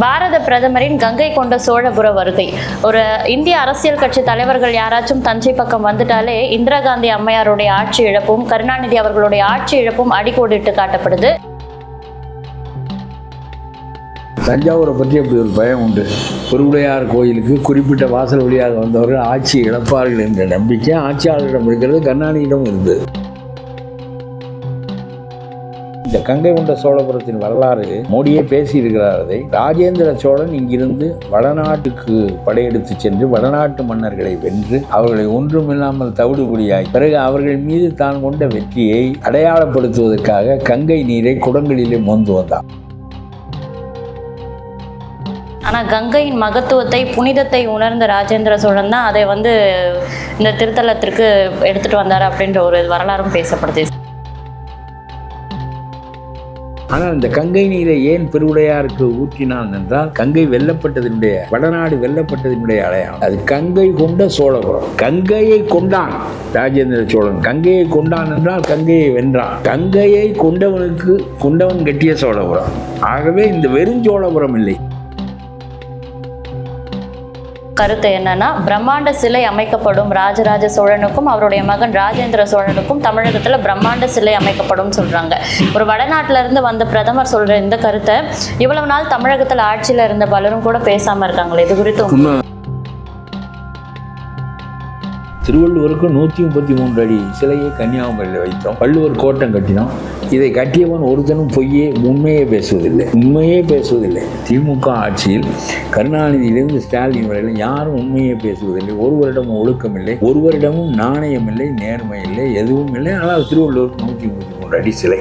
பாரத பிரதமரின் கங்கை கொண்ட சோழபுர வருகை. ஒரு இந்திய அரசியல் கட்சி தலைவர்கள் யாராச்சும் தஞ்சை பக்கம் வந்துட்டாலே இந்திரா காந்தி அம்மையாருடைய ஆட்சி இழப்பும் கருணாநிதி அவர்களுடைய ஆட்சி இழப்பும் அடிக்கோடிட்டு காட்டப்படுது. தஞ்சாவூரை பற்றி அப்படி ஒரு பயம் உண்டு. பெருவுடையார் கோயிலுக்கு குறிப்பிட்ட வாசல் வழியாக வந்தவர்கள் ஆட்சி இழப்பார்கள் என்ற நம்பிக்கை ஆட்சியாளரிடம் இருக்கிறது, கருணாநிதியிடம் இருந்தது. இந்த கங்கை கொண்ட சோழபுரத்தின் வரலாறு மோடியே பேசியிருக்கிறார். அதை ராஜேந்திர சோழன் இங்கிருந்து வடநாட்டுக்கு படையெடுத்து சென்று வடநாட்டு மன்னர்களை வென்று அவர்களை ஒன்றுமில்லாமல் தவிடுபடியாய் பிறகு அவர்கள் மீது தான் கொண்ட வெற்றியை அடையாளப்படுத்துவதற்காக கங்கை நீரை குடங்களிலே மோந்து வந்தார். ஆனால் கங்கையின் மகத்துவத்தை புனிதத்தை உணர்ந்த ராஜேந்திர சோழன் தான் அதை இந்த திருத்தலத்திற்கு எடுத்துட்டு வந்தார் அப்படின்ற ஒரு வரலாறும் பேசப்படுது. ஆனால் இந்த கங்கை நீரை ஏன் பெருவுடையாருக்கு ஊற்றினான் என்றால், கங்கை வெல்லப்பட்டதனுடைய வடநாடு வெல்லப்பட்டதனுடைய அடையாளம். அது கங்கை கொண்ட சோழபுரம். கங்கையை கொண்டான் ராஜேந்திர சோழன். கங்கையை கொண்டான் என்றால் கங்கையை வென்றான். கங்கையை கொண்டவன் கட்டிய சோழபுரம். ஆகவே இந்த வெறும் சோழபுரம் இல்லை. கருத்து என்னன்னா, பிரம்மாண்ட சிலை அமைக்கப்படும் ராஜராஜ சோழனுக்கும் அவருடைய மகன் ராஜேந்திர சோழனுக்கும் தமிழகத்துல பிரம்மாண்ட சிலை அமைக்கப்படும் சொல்றாங்க. ஒரு வடநாட்டுல இருந்து வந்த பிரதமர் சொல்ற இந்த கருத்தை இவ்வளவு நாள் தமிழகத்துல ஆட்சியில இருந்த பலரும் கூட பேசாம இருக்காங்களே, இது குறித்து திருவள்ளுவருக்கு 133 அடி சிலையை கன்னியாகுமரியில் வைத்தோம். வள்ளுவர் கோட்டம் கட்டினோம். இதை கட்டியவன் ஒருத்தனும் உண்மையே பேசுவதில்லை. திமுக ஆட்சியில் கருணாநிதியிலிருந்து ஸ்டாலின் வரையில் யாரும் உண்மையே பேசுவதில்லை. ஒருவரிடமும் ஒழுக்கம் இல்லை, ஒருவரிடமும் நாணயம் இல்லை, நேர்மை இல்லை, எதுவும் இல்லை. ஆனால் திருவள்ளுவருக்கு 133 அடி சிலை.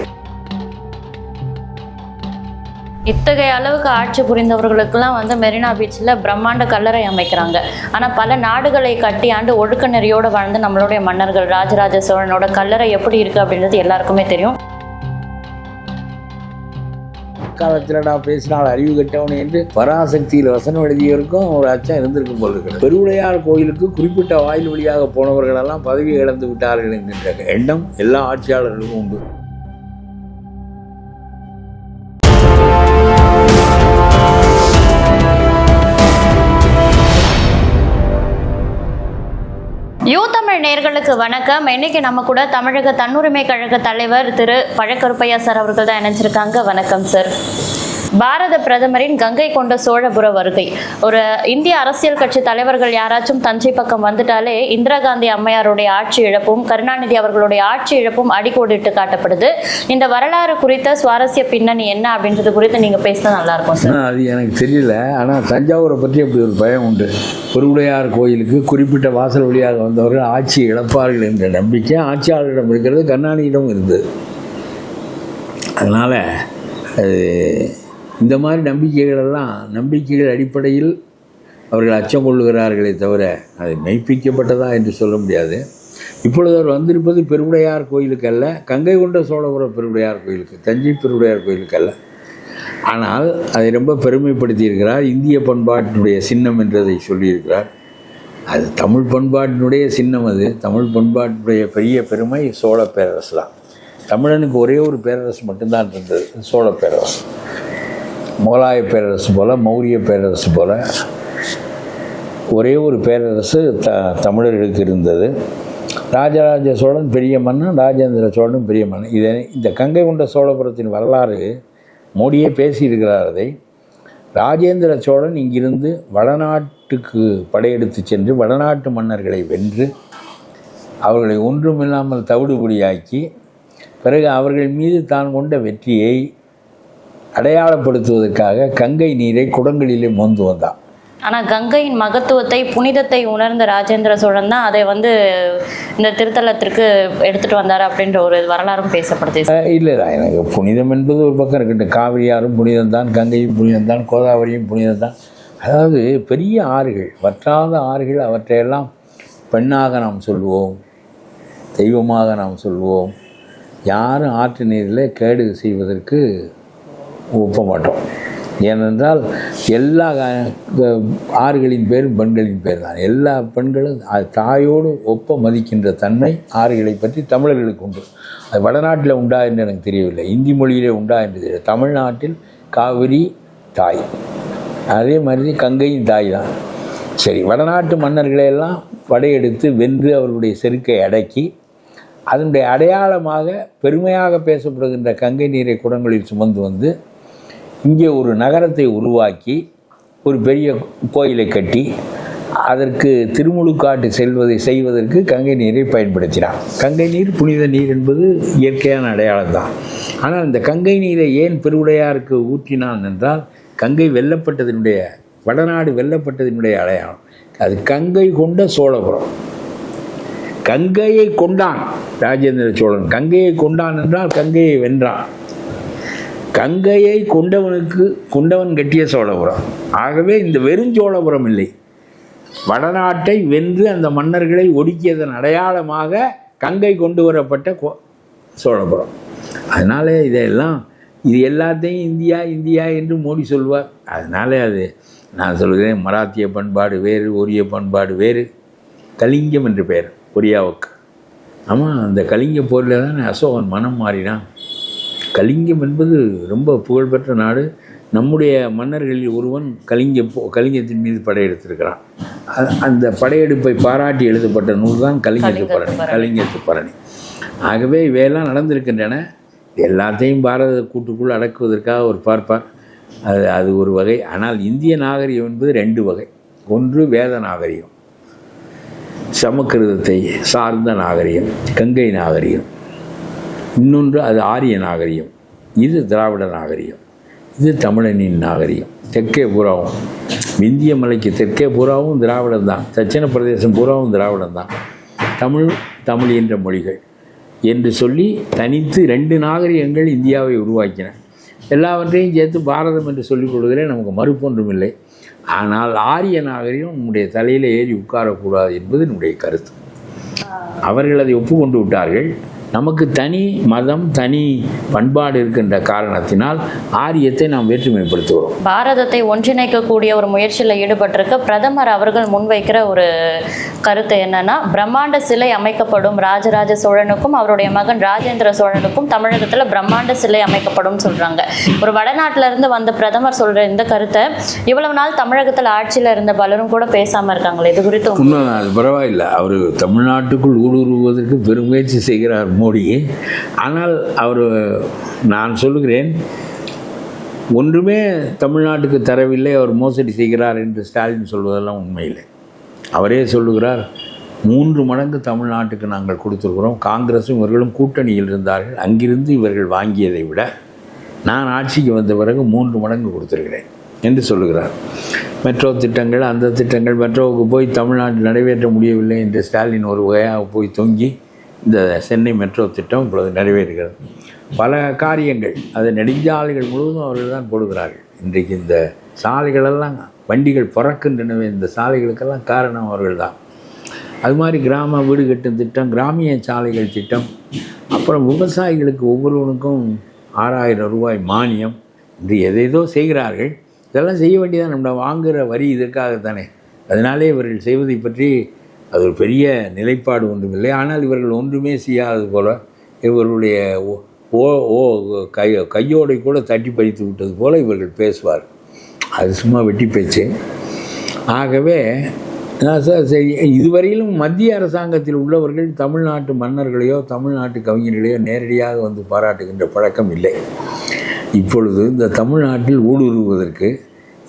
இத்தகைய அளவுக்கு ஆட்சி புரிந்தவர்களுக்கெல்லாம் மெரினா பீச்சில் பிரம்மாண்ட கல்லறை அமைக்கிறாங்க. ஆனால் பல நாடுகளை கட்டி ஆண்டு ஒழுக்க நெறியோடு வாழ்ந்து நம்மளுடைய மன்னர்கள் ராஜராஜ சோழனோட கல்லறை எப்படி இருக்குது அப்படின்றது எல்லாருக்குமே தெரியும். காலத்திலடா பேசினால் அறிவு கட்டவனே என்று பராசக்தியில் வசனம் எழுதியவருக்கும் ஒரு அச்சம் இருந்திருக்கும் போல இருக்கிறது. பெருவுடையார் கோயிலுக்கு குறிப்பிட்ட வாயில் வழியாக போனவர்களெல்லாம் பதவி இழந்து விட்டார்கள் என்கின்ற எண்ணம் எல்லா ஆட்சியாளர்களுக்கும் உண்டு. யூதமிழ் நேயர்களுக்கு வணக்கம். இன்னைக்கு நம்ம கூட தமிழக தன்னுரிமை கழக தலைவர் திரு பழக்கருப்பையா சார் அவர்கள் தான் இணைஞ்சிருக்காங்க. வணக்கம் சார். பாரத பிரதமரின் கங்கை கொண்ட சோழபுர வருகை. ஒரு இந்திய அரசியல் கட்சி தலைவர்கள் யாராச்சும் தஞ்சை பக்கம் வந்துட்டாலே இந்திரா காந்தி அம்மையாருடைய ஆட்சி இழப்பும் கருணாநிதி அவர்களுடைய ஆட்சி இழப்பும் அடிக்கோடிட்டு காட்டப்படுது. இந்த வரலாறு குறித்த சுவாரஸ்ய பின்னணி என்ன அப்படின்றது குறித்து நீங்க பேசினா நல்லா இருக்கும் சார். அது எனக்கு தெரியல. ஆனால் தஞ்சாவூரை பற்றி அப்படி ஒரு பயம் உண்டு. பெருவுடையார் கோயிலுக்கு குறிப்பிட்ட வாசல் வழியாக வந்தவர்கள் ஆட்சி இழப்பார்கள் என்ற நம்பிக்கை ஆட்சியாளரிடம் இருக்கிறது, கருணாநிதியிடம் இருந்தது. அதனால் அது இந்த மாதிரி நம்பிக்கைகள் அடிப்படையில் அவர்கள் அச்சம் கொள்ளுகிறார்களே தவிர அது மெய்ப்பிக்கப்பட்டதா என்று சொல்ல முடியாது. இப்பொழுது அவர் வந்திருப்பது பெருவுடையார் கோயிலுக்கு அல்ல, கங்கை கொண்ட சோழபுரம் பெருவுடையார் கோயிலுக்கு, தஞ்சை பெருவுடையார் கோயிலுக்கு அல்ல. ஆனால் அதை ரொம்ப பெருமைப்படுத்தியிருக்கிறார். இந்திய பண்பாட்டினுடைய சின்னம் என்றதை சொல்லியிருக்கிறார். அது தமிழ் பண்பாட்டினுடைய சின்னம். அது தமிழ் பண்பாட்டினுடைய பெரிய பெருமை சோழ பேரரசு தான். தமிழனுக்கு ஒரே ஒரு பேரரசு மட்டும்தான் இருந்தது, சோழ பேரரசு. முகலாய பேரரசு போல், மௌரிய பேரரசு போல் ஒரே ஒரு பேரரசு தமிழர்களுக்கு இருந்தது. ராஜராஜ சோழன் பெரிய மன்னன், ராஜேந்திர சோழனும் பெரிய மன்னன். இந்த கங்கை கொண்ட சோழபுரத்தின் வரலாறு மோடியே பேசியிருக்கிறார். அதை ராஜேந்திர சோழன் இங்கிருந்து வடநாட்டுக்கு படையெடுத்து சென்று வடநாட்டு மன்னர்களை வென்று அவர்களை ஒன்றுமில்லாமல் தவிடுபடியாக்கி பிறகு அவர்கள் மீது தான் கொண்ட வெற்றியை அடையாளப்படுத்துவதற்காக கங்கை நீரை குடங்களிலே மோந்து வந்தார். ஆனால் கங்கையின் மகத்துவத்தை புனிதத்தை உணர்ந்த ராஜேந்திர சோழன் தான் அதை இந்த திருத்தலத்திற்கு எடுத்துட்டு வந்தார் அப்படின்ற ஒரு வரலாறும் பேசப்படுது. இல்லை, எனக்கு புனிதம் என்பது ஒரு பக்கம் இருக்கட்டும். காவிரியாரும் புனிதம்தான், கங்கையும் புனிதம்தான், கோதாவரியும் புனிதம்தான். அதாவது பெரிய ஆறுகள், வற்றாத ஆறுகள், அவற்றையெல்லாம் பெண்ணாக நாம் சொல்வோம், தெய்வமாக நாம் சொல்வோம். யாரும் ஆற்று நீரில் கேடு செய்வதற்கு ஒப்ப மாட்டோம். ஏனென்றால் எல்லா ஆறுகளின் பேரும் பெண்களின் பேர் தான். எல்லா பெண்களும் தாயோடு ஒப்ப மதிக்கின்ற தன்மை ஆறுகளை பற்றி தமிழர்களுக்கு உண்டு. அது வடநாட்டில் உண்டா என்று எனக்கு தெரியவில்லை, இந்தி மொழியிலே உண்டா என்று தெரியவில்லை. தமிழ்நாட்டில் காவிரி தாய், அதே மாதிரி கங்கையின் தாய் தான். சரி, வடநாட்டு மன்னர்களையெல்லாம் படையெடுத்து வென்று அவர்களுடைய செருக்கை அடக்கி அதனுடைய அடையாளமாக பெருமையாக பேசப்படுகின்ற கங்கை நீரை குடங்களில் சுமந்து வந்து இங்கே ஒரு நகரத்தை உருவாக்கி ஒரு பெரிய கோயிலை கட்டி அதற்கு திருமுழுக்காட்டு செய்வதற்கு கங்கை நீரை பயன்படுத்தினார். கங்கை நீர் புனித நீர் என்பது இயற்கையான அடையாளம் தான். ஆனால் இந்த கங்கை நீரை ஏன் பெருவுடையாருக்கு ஊற்றினான் என்றால், கங்கை வெல்லப்பட்டதனுடைய, வடநாடு வெல்லப்பட்டதனுடைய அடையாளம். அது கங்கை கொண்ட சோழபுரம். கங்கையை கொண்டான் ராஜேந்திர சோழன். கங்கையை கொண்டான் என்றால் கங்கையை வென்றான். கங்கையை கொண்டவன் கட்டிய சோழபுரம். ஆகவே இந்த வெறும் சோழபுரம் இல்லை, வடநாட்டை வென்று அந்த மன்னர்களை ஒடுக்கியதன் அடையாளமாக கங்கை கொண்டு வரப்பட்ட சோழபுரம். அதனாலே இது எல்லாத்தையும் இந்தியா இந்தியா என்று மோடி சொல்வார். அதனாலே அது நான் சொல்கிறேன், மராத்திய பண்பாடு வேறு, ஒரிய பண்பாடு வேறு. கலிங்கம் என்று பெயர் ஒரியாவுக்கு. ஆமாம், அந்த கலிங்க போரில் தான் அசோகன் மனம் மாறினான். கலிங்கம் என்பது ரொம்ப புகழ்பெற்ற நாடு. நம்முடைய மன்னர்களில் ஒருவன் கலிங்கத்தின் மீது படையெடுத்திருக்கிறான். அந்த படையெடுப்பை பாராட்டி எழுதப்பட்ட நூல் தான் கலிங்கத்து பரணி. ஆகவே இவையெல்லாம் நடந்திருக்கின்றன. எல்லாத்தையும் பாரத கூட்டுக்குள் அடக்குவதற்காக ஒரு பார்ப்பார். அது ஒரு வகை. ஆனால் இந்திய நாகரிகம் என்பது 2 வகை. ஒன்று வேத நாகரிகம், சமக்கிருதத்தை சார்ந்த நாகரிகம், கங்கை நாகரிகம். இன்னொன்று அது ஆரிய நாகரிகம். இது திராவிட நாகரிகம். இது தமிழனின் நாகரிகம். தெற்கே பூராவும், விந்திய மலைக்கு தெற்கே பூராவும் திராவிடம் தான். தட்சிண பிரதேசம் பூராவும் திராவிடம் தான். தமிழ் என்ற மொழிகள் என்று சொல்லி தனித்து 2 நாகரிகங்கள் இந்தியாவை உருவாக்கின. எல்லாவற்றையும் சேர்த்து பாரதம் என்று சொல்லிக் கொள்வதிலே நமக்கு மறுப்பொன்றும் இல்லை. ஆனால் ஆரிய நாகரிகம் நம்முடைய தலையில் ஏறி உட்காரக்கூடாது என்பது நம்முடைய கருத்து. அவர்கள் அதை ஒப்புக்கொண்டு விட்டார்கள். நமக்கு தனி மதம், தனி பண்பாடு இருக்கின்ற காரணத்தினால் ஆரியத்தை நாம் வேற்றுமைப்படுத்துகிறோம். பாரதத்தை ஒன்றிணைக்கக்கூடிய ஒரு முயற்சியில் ஈடுபட்டிருக்க பிரதமர் அவர்கள் முன்வைக்கிற ஒரு கருத்து என்னன்னா, பிரம்மாண்ட சிலை அமைக்கப்படும் ராஜராஜ சோழனுக்கும் அவருடைய மகன் ராஜேந்திர சோழனுக்கும் தமிழகத்தில் பிரம்மாண்ட சிலை அமைக்கப்படும் சொல்றாங்க. ஒரு வடநாட்டில இருந்து வந்த பிரதமர் சொல்ற இந்த கருத்தை இவ்வளவு நாள் தமிழகத்தில் ஆட்சியில் இருந்த பலரும் கூட பேசாம இருக்காங்களே, இது குறித்து உண்மைதான். அது பரவாயில்லை. அவர் தமிழ்நாட்டுக்குள் ஊடுருவதற்கு பெருமுயற்சி செய்கிறார் மோடி. ஆனால் நான் சொல்லுகிறேன், ஒன்றுமே தமிழ்நாட்டுக்கு தரவில்லை, அவர் மோசடி செய்கிறார் என்று ஸ்டாலின் சொல்வதெல்லாம் உண்மையில்லை. அவரே சொல்லுகிறார், 3 மடங்கு தமிழ்நாட்டுக்கு நாங்கள் கொடுத்துருக்கிறோம். காங்கிரஸும் இவர்களும் கூட்டணியில் இருந்தார்கள். அங்கிருந்து இவர்கள் வாங்கியதை விட நான் ஆட்சிக்கு வந்த பிறகு 3 மடங்கு கொடுத்துருக்கிறேன் என்று சொல்லுகிறார். மெட்ரோ திட்டங்கள், அந்த திட்டங்கள், மெட்ரோவுக்கு போய் தமிழ்நாட்டில் நிறைவேற்ற முடியவில்லை என்று ஸ்டாலின் ஒரு வகையாக போய் தொங்கி இந்த சென்னை மெட்ரோ திட்டம் இப்பொழுது நிறைவேறுகிறது. பல காரியங்கள், அது நெடுஞ்சாலைகள் முழுவதும் அவர்கள் தான் போடுகிறார்கள். இன்றைக்கு இந்த சாலைகளெல்லாம் வண்டிகள் பறக்கின்றனவே, இந்த சாலைகளுக்கெல்லாம் காரணம் அவர்கள் தான். அது மாதிரி கிராம வீடு கட்டும் திட்டம், கிராமிய சாலைகள் திட்டம், அப்புறம் விவசாயிகளுக்கு ஒவ்வொருவனுக்கும் 6000 ரூபாய் மானியம் என்று எதேதோ செய்கிறார்கள். இதெல்லாம் செய்ய வேண்டியதான். நம்ம வாங்குகிற வரி இதற்காகத்தானே. அதனாலே இவர்கள் செய்வதை பற்றி அது ஒரு பெரிய நிலைப்பாடு ஒன்றுமில்லை. ஆனால் இவர்கள் ஒன்றுமே செய்யாதது போல, இவர்களுடைய கையோடை கூட தட்டி பறித்து விட்டது போல இவர்கள் பேசுவார். அது சும்மா வெட்டி பேச்சு. ஆகவே சரி, இதுவரையிலும் மத்திய அரசாங்கத்தில் உள்ளவர்கள் தமிழ்நாட்டு மன்னர்களையோ தமிழ்நாட்டு கவிஞர்களையோ நேரடியாக வந்து பாராட்டுகின்ற பழக்கம் இல்லை. இப்பொழுது இந்த தமிழ்நாட்டில் ஊடுருவதற்கு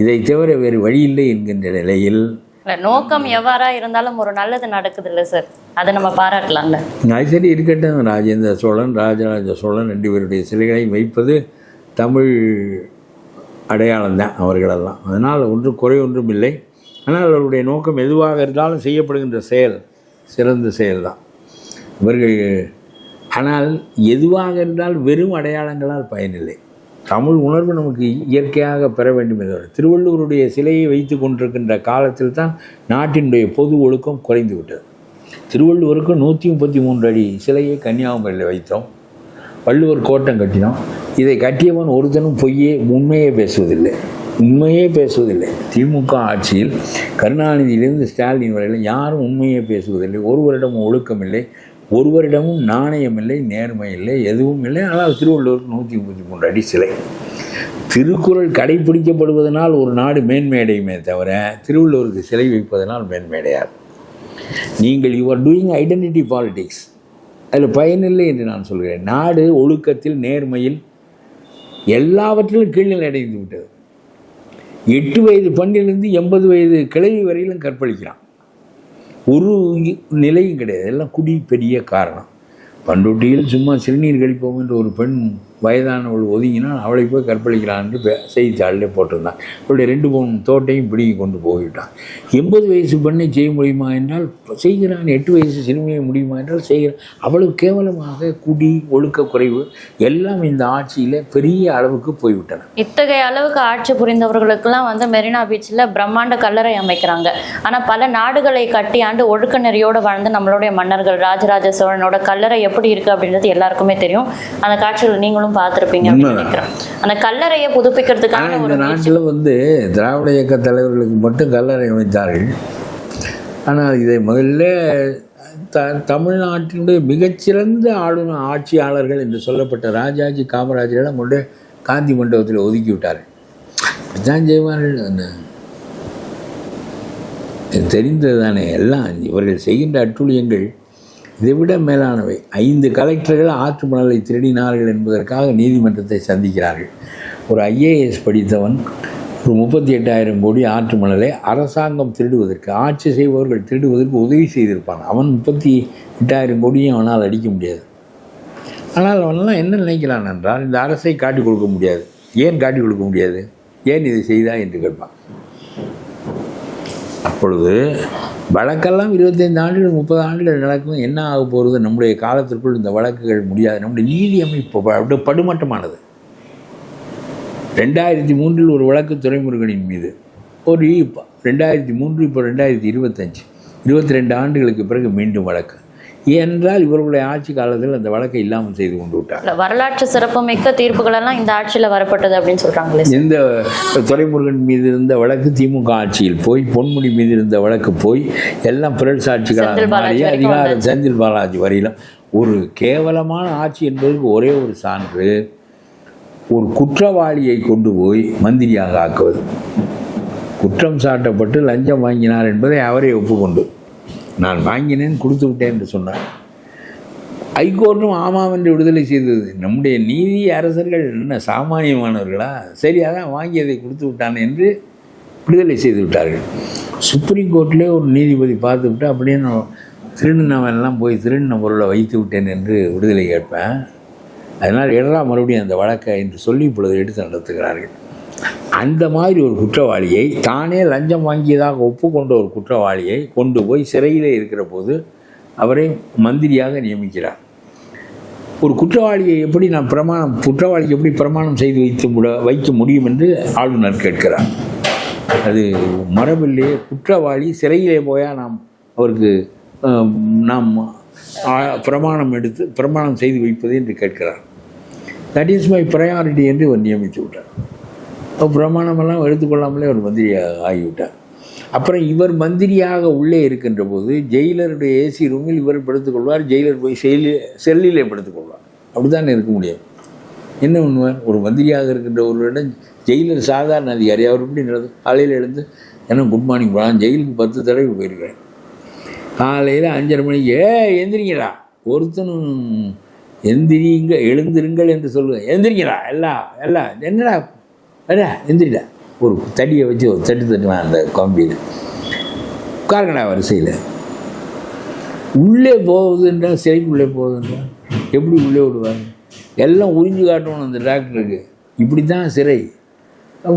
இதை தவிர வேறு வழி இல்லை என்கின்ற நிலையில், நோக்கம் எவ்வாறா இருந்தாலும் ஒரு நல்லது நடக்குது இல்லை சார், அதை நம்ம பாராட்டலாம்ல. அது சரி இருக்கட்டும். ராஜேந்திர சோழன், ராஜராஜ சோழன் 2 பேருடைய சிலைகளை வைப்பது தமிழ் அடையாளம்தான் அவர்களெல்லாம். அதனால் குறை ஒன்றும் இல்லை. ஆனால் அவருடைய நோக்கம் எதுவாக இருந்தாலும் செய்யப்படுகின்ற செயல் சிறந்த செயல்தான் இவர்கள். ஆனால் எதுவாக இருந்தால் வெறும் அடையாளங்களால் பயனில்லை. தமிழ் உணர்வு நமக்கு இயற்கையாக பெற வேண்டும் என்று திருவள்ளுவருடைய சிலையை வைத்து கொண்டிருக்கின்ற காலத்தில் தான் நாட்டினுடைய பொது ஒழுக்கம் குறைந்து விட்டது. திருவள்ளுவருக்கு 133 அடி சிலையை கன்னியாகுமரியில் வைத்தோம். வள்ளுவர் கோட்டம் கட்டினோம். இதை கட்டியவன் ஒருத்தனும் உண்மையே பேசுவதில்லை. திமுக ஆட்சியில் கருணாநிதியிலிருந்து ஸ்டாலின் வரையில் யாரும் உண்மையே பேசுவதில்லை. ஒருவரிடமும் ஒழுக்கம் இல்லை, ஒருவரிடமும் நாணயம் இல்லை, நேர்மை இல்லை, எதுவும் இல்லை. ஆனால் திருவள்ளுவருக்கு 133 அடி சிலை. திருக்குறள் கடைபிடிக்கப்படுவதனால் ஒரு நாடு மேன்மையடையுமே தவிர திருவள்ளுவருக்கு சிலை வைப்பதனால் மேன்மையடையாது. நீங்கள் யூஆர் டூயிங் ஐடென்டிட்டி பாலிடிக்ஸ், அதில் பயனில்லை என்று நான் சொல்கிறேன். நாடு ஒழுக்கத்தில் நேர்மையில் எல்லாவற்றிலும் கீழ்நிலை அடைந்து விட்டது. 8 வயது பெண்ணிலிருந்து 80 வயது கிழவி வரையிலும் கற்பழிக்கிறான். ஒரு நிலையும் கிடையாது. எல்லாம் குடி பெரிய காரணம். பண்ருட்டியில் சும்மா சிறுநீர் கழிப்போம் என்று ஒரு பெண் வயதானவள் ஒதுங்கினால் அவளை போய் கற்பழிக்கிறான் என்று செய்தித்தாளிலே போட்டிருந்தான். அவளுடைய 2 பவுன் தோட்டையும் பிடிங்கி கொண்டு போய்விட்டான். 80 வயசு பெண்ணை செய்ய முடியுமா என்றால் செய்கிறான். 8 வயசு சிறுமியை முடியுமா என்றால் செய்கிறான். அவ்வளவு கேவலமாக குடி ஒழுக்க குறைவு எல்லாம் இந்த ஆட்சியில் பெரிய அளவுக்கு போய்விட்டன. இத்தகைய அளவுக்கு ஆட்சி புரிந்தவர்களுக்கெல்லாம் மெரினா பீச்சில் பிரம்மாண்ட கல்லறை அமைக்கிறாங்க. ஆனால் பல நாடுகளை கட்டி ஆண்டு ஒழுக்க நெறியோடு வாழ்ந்த நம்மளுடைய மன்னர்கள் ராஜராஜ சோழனோட கல்லறை எப்படி இருக்கு அப்படின்றது எல்லாருக்குமே தெரியும். அந்த காட்சிகள் நீங்களும் பார்த்துருப்பீங்க அப்படின்னு நினைக்கிறேன். அந்த கல்லறையை புதுப்பிக்கிறதுக்கான இந்த நாட்டில் திராவிட இயக்க தலைவர்களுக்கு மட்டும் கல்லறை அமைத்தார்கள். ஆனால் இதை முதல்ல தமிழ்நாட்டினுடைய மிகச்சிறந்த ஆட்சியாளர்கள் என்று சொல்லப்பட்ட ராஜாஜி காமராஜரிடம் கொண்டு காந்தி மண்டபத்தில் ஒதுக்கி விட்டார்கள். அப்படித்தான் செய்வார்கள். தெரிந்தது தானே. எல்லாம் இவர்கள் செய்கின்ற அட்டூழியங்கள் இதை விட மேலானவை. 5 கலெக்டர்கள் ஆற்று மணலை திருடினார்கள் என்பதற்காக நீதிமன்றத்தை சந்திக்கிறார்கள். ஒரு IAS படித்தவன் ஒரு 38,000 கோடி ஆற்று மணலை அரசாங்கம் திருடுவதற்கு, ஆட்சி செய்பவர்கள் திருடுவதற்கு உதவி செய்திருப்பான். அவன் 38,000 கோடியும் அவனால் அடிக்க முடியாது. ஆனால் அவனெல்லாம் என்ன நினைக்கிறான் என்றால், இந்த அரசை காட்டிக் கொடுக்க முடியாது. ஏன் காட்டிக் கொடுக்க முடியாது? ஏன் இதை செய்தா என்று கேட்பான். அப்பொழுது வழக்கெல்லாம் 25 ஆண்டுகள் 30 ஆண்டுகள் நடக்கும். என்ன ஆக போகிறது? நம்முடைய காலத்திற்குள் இந்த வழக்குகள் முடியாது. நம்முடைய நீதி அமைப்பு படுமட்டமானது. 2003 ஒரு வழக்கு துரைமுருகனின் மீது, ஒரு 2003 இப்போ 2025 22 ஆண்டுகளுக்கு பிறகு மீண்டும் வழக்கு. ஏனென்றால் இவர்களுடைய ஆட்சி காலத்தில் அந்த வழக்கை இல்லாமல் செய்து கொண்டு விட்டார். வரலாற்று சிறப்புமிக்க தீர்ப்புகள் எல்லாம் இந்த ஆட்சியில் வரப்பட்டது அப்படின்னு சொல்றாங்களே. இந்த துரைமுருகன் மீது இருந்த வழக்கு திமுக ஆட்சியில் போய், பொன்முடி மீது இருந்த வழக்கு போய், எல்லாம் பிறல் சாட்சிகளாக மாறி அதிகாரம் செந்தில் பாலாஜி வரையிலும் ஒரு கேவலமான ஆட்சி என்பதற்கு ஒரே ஒரு சான்று, ஒரு குற்றவாளியை கொண்டு போய் மந்திரியாக ஆக்குவது. குற்றம் சாட்டப்பட்டு லஞ்சம் வாங்கினார் என்பதை அவரே ஒப்புக்கொண்டு, நான் வாங்கினேன் கொடுத்து விட்டேன் என்று சொன்னார். ஹைகோர்ட்டும் ஆமாம் என்று விடுதலை செய்தது. நம்முடைய நீதி அரசர்கள் என்ன சாமானியமானவர்களா? சரி, அதான் வாங்கியதை கொடுத்து விட்டான் என்று விடுதலை செய்து விட்டார்கள். சுப்ரீம் கோர்ட்டிலே ஒரு நீதிபதி பார்த்து விட்டு அப்படியே திருநவெல்லாம் போய் திருந பொருளை வைத்து விட்டேன் என்று விடுதலை கேட்பேன். அதனால் இடரா மறுபடியும் அந்த வழக்கை என்று சொல்லி இப்பொழுது எடுத்து நடத்துகிறார்கள். அந்த மாதிரி ஒரு குற்றவாளியை, தானே லஞ்சம் வாங்கியதாக ஒப்புக்கொண்ட ஒரு குற்றவாளியை கொண்டு போய் சிறையிலே இருக்கிற போது அவரை மந்திரியாக நியமிக்கிறார். ஒரு குற்றவாளியை எப்படி குற்றவாளிக்கு எப்படி பிரமாணம் செய்து வைக்க முடியும் என்று ஆளுநர் கேட்கிறார். அது மரபில்லையே. குற்றவாளி சிறையிலே போயா அவருக்கு பிரமாணம் செய்து வைப்பது என்று கேட்கிறார். தட் இஸ் மை ப்ரையாரிட்டி என்று அவர் நியமித்து விட்டார். பிரமாணமெல்லாம் எடுத்துக்கொள்ளாமலே அவர் மந்திரியாக ஆகிவிட்டார். அப்புறம் இவர் மந்திரியாக உள்ளே இருக்கின்ற போது ஜெயிலருடைய ஏசி ரூமில் இவர் படுத்துக்கொள்வார், ஜெயிலர் போய் செல்லிலே படுத்துக்கொள்வார். அப்படித்தான் இருக்க முடியும். என்ன பண்ணுவார்? ஒரு மந்திரியாக இருக்கின்ற ஒருவரிடம் ஜெயிலர் சாதாரண அதிகாரி, அவர் எப்படி நடந்து காலையில் எழுந்து ஏன்னா குட் மார்னிங் போகலாம். ஜெயிலுக்கு 10 தடவை போயிருக்கிறேன். காலையில் 5:30 மணிக்கு எந்திரிங்களா, ஒருத்தனும் எழுந்திருங்கள் என்று சொல்லுவேன். எந்திரிங்களா எல்லாம் என்னடா எந்திரிடா, ஒரு தடியை வச்சு ஒரு தட்டுவேன் அந்த கம்பியில். உட்காருங்கடா வரிசையில். உள்ளே போகுதுன்றால் சிறைக்குள்ளே போகுதுன்றால் எப்படி உள்ளே விடுவாங்க? எல்லாம் உறிஞ்சு காட்டணும் அந்த டாக்டருக்கு. இப்படி தான் சிறை.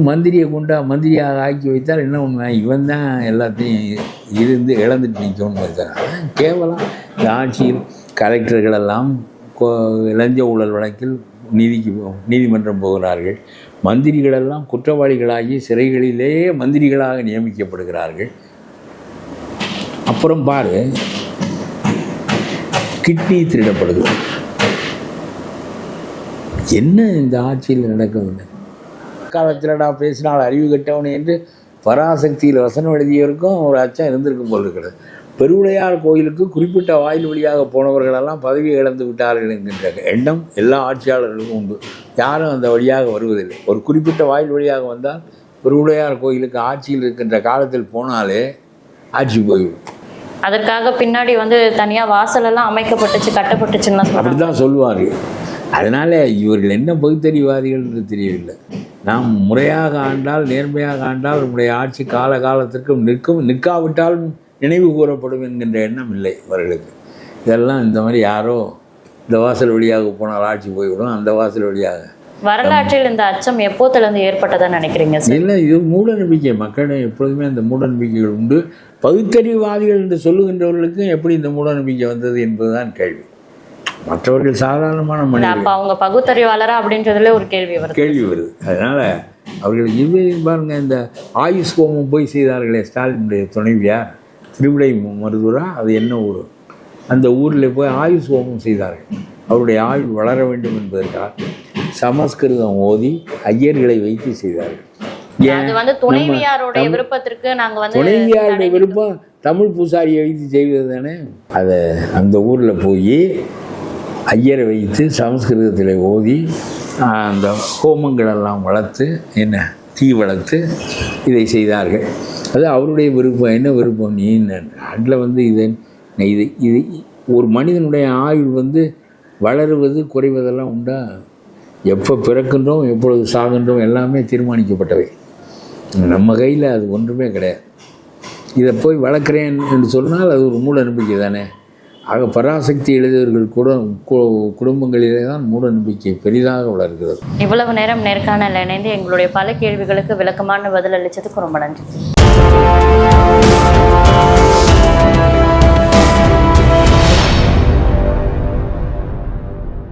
மந்திரியை மந்திரியாக ஆக்கி வைத்தால் என்ன பண்ணுவேன்? இவன் தான் எல்லாத்தையும் இழந்துட்டு நிற்கணும்னு வைத்தாங்க. கேவலம். இந்த ஆட்சியில் கலெக்டர்களெல்லாம் லஞ்ச ஊழல் வழக்கில் நீதிமன்றம் போகிறார்கள். மந்திரிகளெல்லாம் குற்றவாளிகளாகி சிறைகளிலேயே மந்திரிகளாக நியமிக்கப்படுகிறார்கள். அப்புறம் பாரு, கிட்னி திருடப்படுது. என்ன இந்த ஆட்சியில் நடக்குதுன்னு காலத்திலடா பேசினால் அறிவு கட்டவனே என்று பராசக்தியில் வசனம் எழுதியவருக்கும் ஒரு அச்சம் இருந்திருக்கும் போல் இருக்கிறது. பெருவுடையார் கோயிலுக்கு குறிப்பிட்ட வாயில் வழியாக போனவர்களெல்லாம் பதவி இழந்து விட்டார்கள் என்கின்ற எண்ணம் எல்லா ஆட்சியாளர்களுக்கும் உண்டு. யாரும் அந்த வழியாக வருவதில்லை. ஒரு குறிப்பிட்ட வாயில் வழியாக வந்தால் பெருவுடையார் கோயிலுக்கு ஆட்சியில் இருக்கின்ற காலத்தில் போனாலே ஆட்சி போய்விடும். அதற்காக பின்னாடி தனியாக வாசலெல்லாம் அமைக்கப்பட்டுச்சு, கட்டப்பட்டுச்சுன்னு அப்படி தான் சொல்லுவார்கள். அதனால் இவர்கள் என்ன பகுத்தறிவாதிகள் என்று தெரியவில்லை. நாம் முறையாக ஆண்டால், நேர்மையாக ஆண்டால் நம்முடைய ஆட்சி காலத்திற்கும் நிற்காவிட்டால் நினைவு கூறப்படும் என்கின்ற எண்ணம் இல்லை அவர்களுக்கு. இதெல்லாம் இந்த மாதிரி யாரோ இந்த வாசல் வழியாக போனால் ஆட்சி போய்விடும், அந்த வாசல் வழியாக. வரலாற்றில் இந்த அச்சம் எப்போத்திலிருந்து ஏற்பட்டதா நினைக்கிறீங்க சார்? இல்லை, இது மூட நம்பிக்கை. மக்களிடம் எப்பொழுதுமே அந்த மூட நம்பிக்கைகள் உண்டு. பகுத்தறிவாதிகள் என்று சொல்லுகின்றவர்களுக்கும் எப்படி இந்த மூட நம்பிக்கை வந்தது என்பதுதான் கேள்வி. மற்றவர்கள் சாதாரணமான மனிதர்கள். அவங்க பகுத்தறிவாளரா அப்படின்றதுல ஒரு கேள்வி வருது. அதனால அவர்கள் பாருங்க, இந்த ஆயுஷ் ஹோமம் போய் செய்தார்களே ஸ்டாலினுடைய துணைவியார், திருவிடை மருதூரா, அது என்ன ஊர், அந்த ஊரில் போய் ஆயுஷ் ஹோமம் செய்தார்கள். அவருடைய ஆயுள் வளர வேண்டும் என்பதற்காக சமஸ்கிருதம் ஓதி ஐயர்களை வைத்து செய்தார்கள். துணைவியாருடைய விருப்பத்திற்கு துணைவியாருடைய விருப்பம் தமிழ் பூசாரியை வைத்து செய்வது தானே. அதை அந்த ஊரில் போய் ஐயரை வைத்து சமஸ்கிருதத்தில் ஓதி அந்த ஹோமங்களெல்லாம் வளர்த்து, தீ வளர்த்து இதை செய்தார்கள். அது அவருடைய விருப்பம். என்ன விருப்பம்? நீ அதில் இது ஒரு மனிதனுடைய ஆயுள் வளருவது குறைவதெல்லாம் உண்டா? எப்போ பிறக்கின்றோம், எப்பொழுது சாகின்றோம், எல்லாமே தீர்மானிக்கப்பட்டவை. நம்ம கையில் அது ஒன்றுமே கிடையாது. இதை போய் வளர்க்குறேன் என்று சொன்னால் அது ஒரு மூட நம்பிக்கை தானே. ஆக பராசக்தி எழுதியவர்கள் குடும்பங்களிலே தான் மூட நம்பிக்கை பெரிதாக வளர்கிறது. இவ்வளவு நேரம் நேர்காணல் இணைந்து எங்களுடைய பல கேள்விகளுக்கு விளக்கமான பதில் அளித்ததுக்கு ரொம்ப நன்றி.